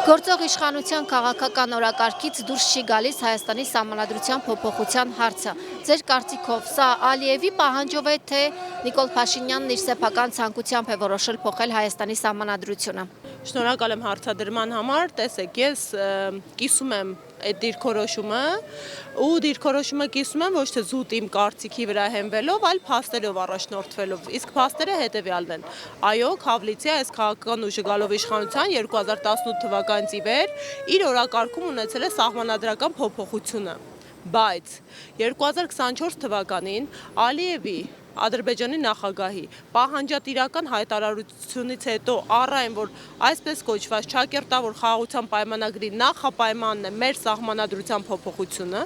Գործող իշխանության քաղաքական օրակարգից դուրս չի գալիս Հայաստանի սահմանադրության փոփոխության հարցը։ Ձեր կարծիքով սա Ալիևի պահանջով է, թե Նիկոլ Փաշինյանն իր սեփական ցանկությամբ է որոշել փոխել Հայաստանի սահմանադրությունը։ Շնորհակալ եմ հարցադրման համար, տեսեք, ես կիսում եմ այդ դիրքորոշումը ու դիրքորոշումը կիսում եմ ոչ թե զուտ իմ կարծիքի վրա հենվելով, այլ փաստերով առաջնորդվելով, իսկ փաստերը հետևյալն են։ Այո, Քավլիցի այս քաղաքական ուժը գալով իշխանության 2018 թվականից ի վեր իր օրակարգում ունեցել է սահմանադրական փոփոխությունը, բայց 2024 թվականին Ալիևի Ադրբեջանի նախագահի պահանջատիրական հայտարարությունից հետո առայն, որ այսպես կոչված ճակերտավոր խաղաղության պայմանագրի նախապայմանն է մեր սահմանադրության փոփոխությունը,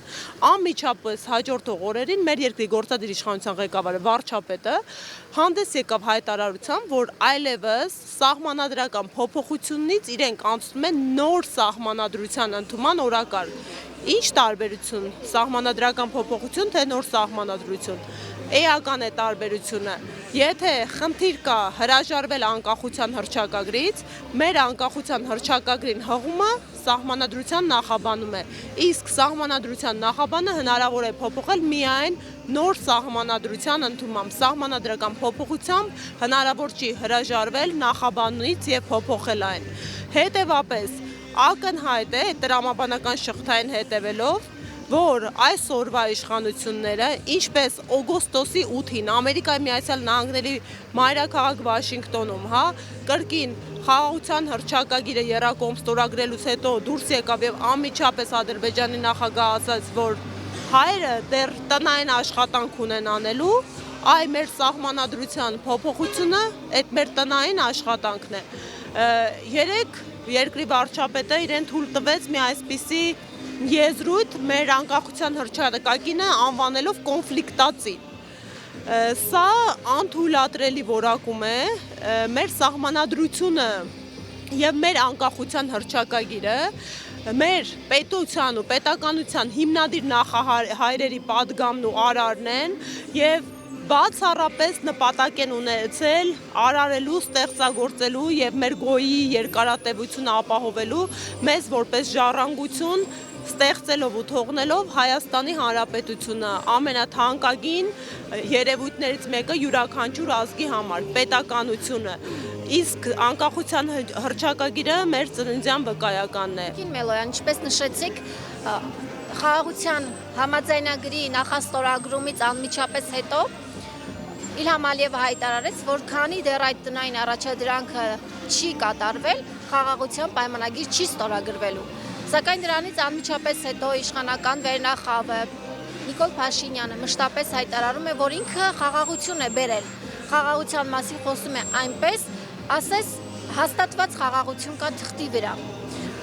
անմիջապես հաջորդող օրերին մեր երկրի գործադիր իշխանության ղեկավարը վարչապետը հանդես եկավ հայտարարությամբ, որ այլևս սահմանադրական փոփոխությունից իրենք անցնում են նոր սահմանադրության ընդունման օրակարգ։ Ինչ տարբերություն, սահմանադրական փոփոխություն, թե նոր սահմանադրություն։ Էական է տարբերությունը, եթե խնդիր կա հրաժարվել անկախության հռչակագրից, մեր անկախության հռչակագրին հղումը սահմանադրության նախաբանում է, իսկ սահմանադրության նախաբանը հնարավոր է փոփոխել միայն նոր սահմանադրության ընդունմամբ, սահմանադրական փոփոխությամբ հնարավոր չի հրաժարվել նախաբանից և փոփոխել այն։ Հետևապես, ակնհայտ է տրամաբանական շղթային հետևելով, որ այսօրվա իշխանությունները, ինչպես օգոստոսի 8-ին Ամերիկայի Միացյալ Նահանգների մայրաքաղաք Վաշինգտոնում, կրկին խաղաղության հռչակագիրը եռակողմ ստորագրելուց հետո դուրս եկավ եւ անմիջապես Ադրբեջանի նախագահը ասաց, որ հայերը դեռ տնային աշխատանք ունեն անելու, այ մեր սահմանադրության փոփոխությունը այդ մեր տնային աշխատանքն է։ Երեք երկրի վարչապետը իրեն թույլ տվեց մի այսպիսի եզրույթ մեր անկախության հռչակագիրը անվանելով կոնֆլիկտացի։ Սա անթույլատրելի որակում է մեր սահմանադրությունը եւ մեր անկախության հռչակագիրը մեր պետության ու պետականության հիմնադիր նախահայրերի պատգամն ու արարն են եւ բացառապես նպատակ են ունեցել արարելու, ստեղծագործելու եւ մեր գոյի երկարատևությունը ապահովելու մեզ որպես ժառանգություն ստեղծելով ու թողնելով Հայաստանի Հանրապետությունը ամենաթանկագին երևույթներից մեկը յուրաքանչյուր ազգի համար, պետականությունը, իսկ անկախության հռչակագիրը մեր ծննդյան վկայականն է։ Մելոյան, ինչպես նշեցիք, խաղաղության համաձայնագրի նախաստորագրումից անմիջապես հետո Իլհամ Ալիևը հայտարարեց, որ քանի դեռ այդ տնային առաջադրանքը չի կատարվել, խաղաղության պայմանագիր չի ստորագրվելու։ Սակայն դրանից անմիջապես հետո իշխանական վերնախավը Նիկոլ Փաշինյանը մշտապես հայտարարում է, որ ինքը խաղաղություն է բերել։ Խաղաղության մասին խոսում է այնպես, ասես հաստատված խաղաղություն կա թղթի վրա։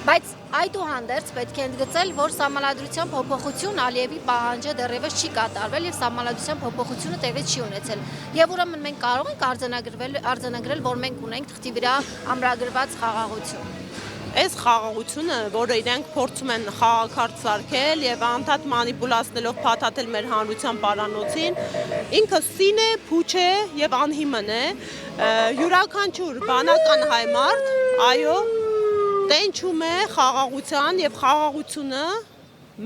Բայց այդուհանդերձ պետք է ընդգծել, որ սահմանադրության փոփոխություն Ալիևի պահանջը դեռևս չի կատարվել եւ սահմանադրության փոփոխությունը տեղի չի ունեցել։ Եվ ուրեմն մենք կարող ենք արձանագրել, որ մենք ունենք թղթի վրա ամրագրված խաղաղություն։ Այս խաղաղությունը, որը իրենք փորձում են խաղաքարտ սարքել եւ անդադ մանիպուլացնելով փաթաթել մեր հանրության պարանոցին, ինքը սին է, փուչ է եւ անհիմն է։ Յուրաքանչյուր բանական հայ մարդ, այո, տենչում է խաղաղության եւ խաղաղությունը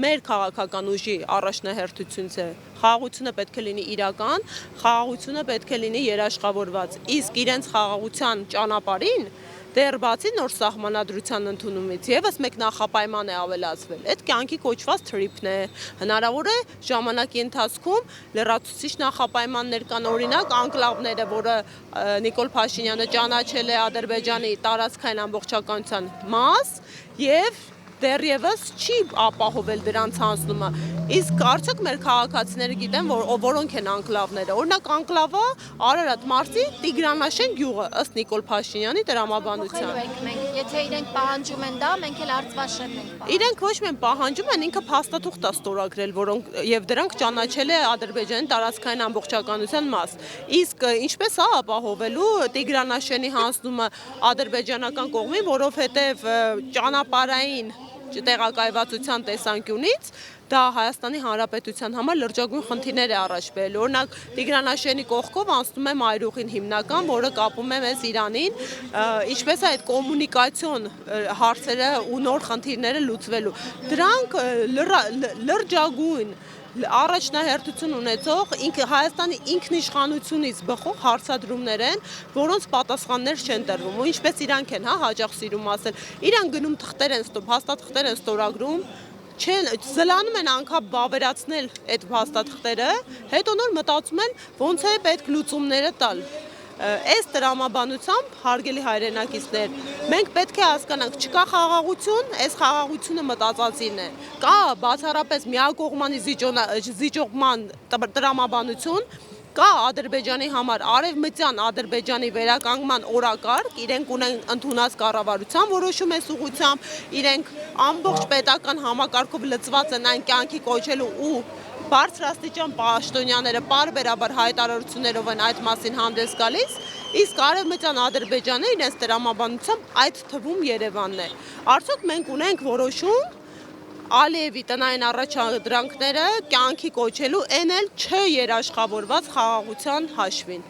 մեր քաղաքական ուժի առաջնահերթությունից է։ Խաղաղությունը պետք է լինի իրական, խաղաղությունը պետք է լինի երաշխավորված, իսկ իրենց խաղաղության ճանապարհին դեռ բացի նոր սահմանադրության ընդունումից եւս մեկ նախապայման է ավելացվել։ Այդ կյանքի կոչված թրիփն է։ Հնարավոր է ժամանակի ընթացքում լրացուցիչ նախապայմաններ կան, օրինակ անկլավները, որը Նիկոլ Փաշինյանը ճանաչել է Ադրբեջանի տարածքային ամբողջականության մաս եւ դեռևս չի ապահովել դրանց հանձնումը։ Իսկ արդյոք մեր քաղաքացիները գիտեն, որոնք են անկլավները։ Օրինակ անկլավը Արարատ մարզի Տիգրանաշեն գյուղը, ըստ Նիկոլ Փաշինյանի տրամաբանության։ Եթե իրենք պահանջում են դա, մենք էլ Արցվաշեն ենք։ Իրենք ոչ միայն պահանջում են, ինքը փաստաթուղթ է ստորագրել, որոնք եւ դրանք ճանաչել է Ադրբեջանի տարածքային ամբողջականության մաս։ Իսկ ինչպես է ապահովելու Տիգրանաշենի հանձնումը ադրբեջանական կողմին, որովհետեւ ճանապարհային տեղակայվածության տեսանկյունից դա Հայաստանի Հանրապետության համար լրջագույն խնդիրներ է առաջ բերել։ Օրինակ Տիգրանաշենի կողքով անցնում է մայրուղին հիմնական, որը կապում է մեզ Իրանին, ինչպես է այդ կոմունիկացիոն հարցերը ու նոր խնդիրները լուծվելու։ Դրանք լրջագույն առաջնահերթություն ունեցող Հայաստանի ինքնիշխանությունից բխող հարցադրումներ են, որոնց պատասխաններ չեն տրվում, ու ինչպես իրանք են հաճախ սիրում ասել, իրանք գնում թղթեր են փաստաթղթեր են ստորագրում, զլանում են անգամ բավերացնել այդ փաստաթղթերը, հետո նոր մտածում են ոնց է պետք լուծումները տալ։ Այս տրամաբանությամբ, հարգելի հայրենակիցներ, մենք պետք է հասկանանք, չկա խաղաղություն, այս խաղաղությունը մտածածին է։ Կա բացառապես միակողմանի զիջողման տրամաբանություն, կա Ադրբեջանի համար արևմտյան Ադրբեջանի վերականգնման օրակարգ, իրենք ունեն ընդունած կառավարության որոշում այս ուղղությամբ, իրենք ամբողջ պետական համակարգով լծված են այն կյանքի կոչելու ու բարձրաստիճան պաշտոնյաները պարբերաբար հայտարարություններով են այդ մասին հանդես գալիս, իսկ արևմտյան Ադրբեջանը իրենց տրամաբանությամբ այդ թվում Երևանն է։ Արդյոք մենք ունենք որոշում Ալիևի տնային առաջադրանքները կյանքի կոչելու են էլ չերաշխավորված խաղաղության հաշվին։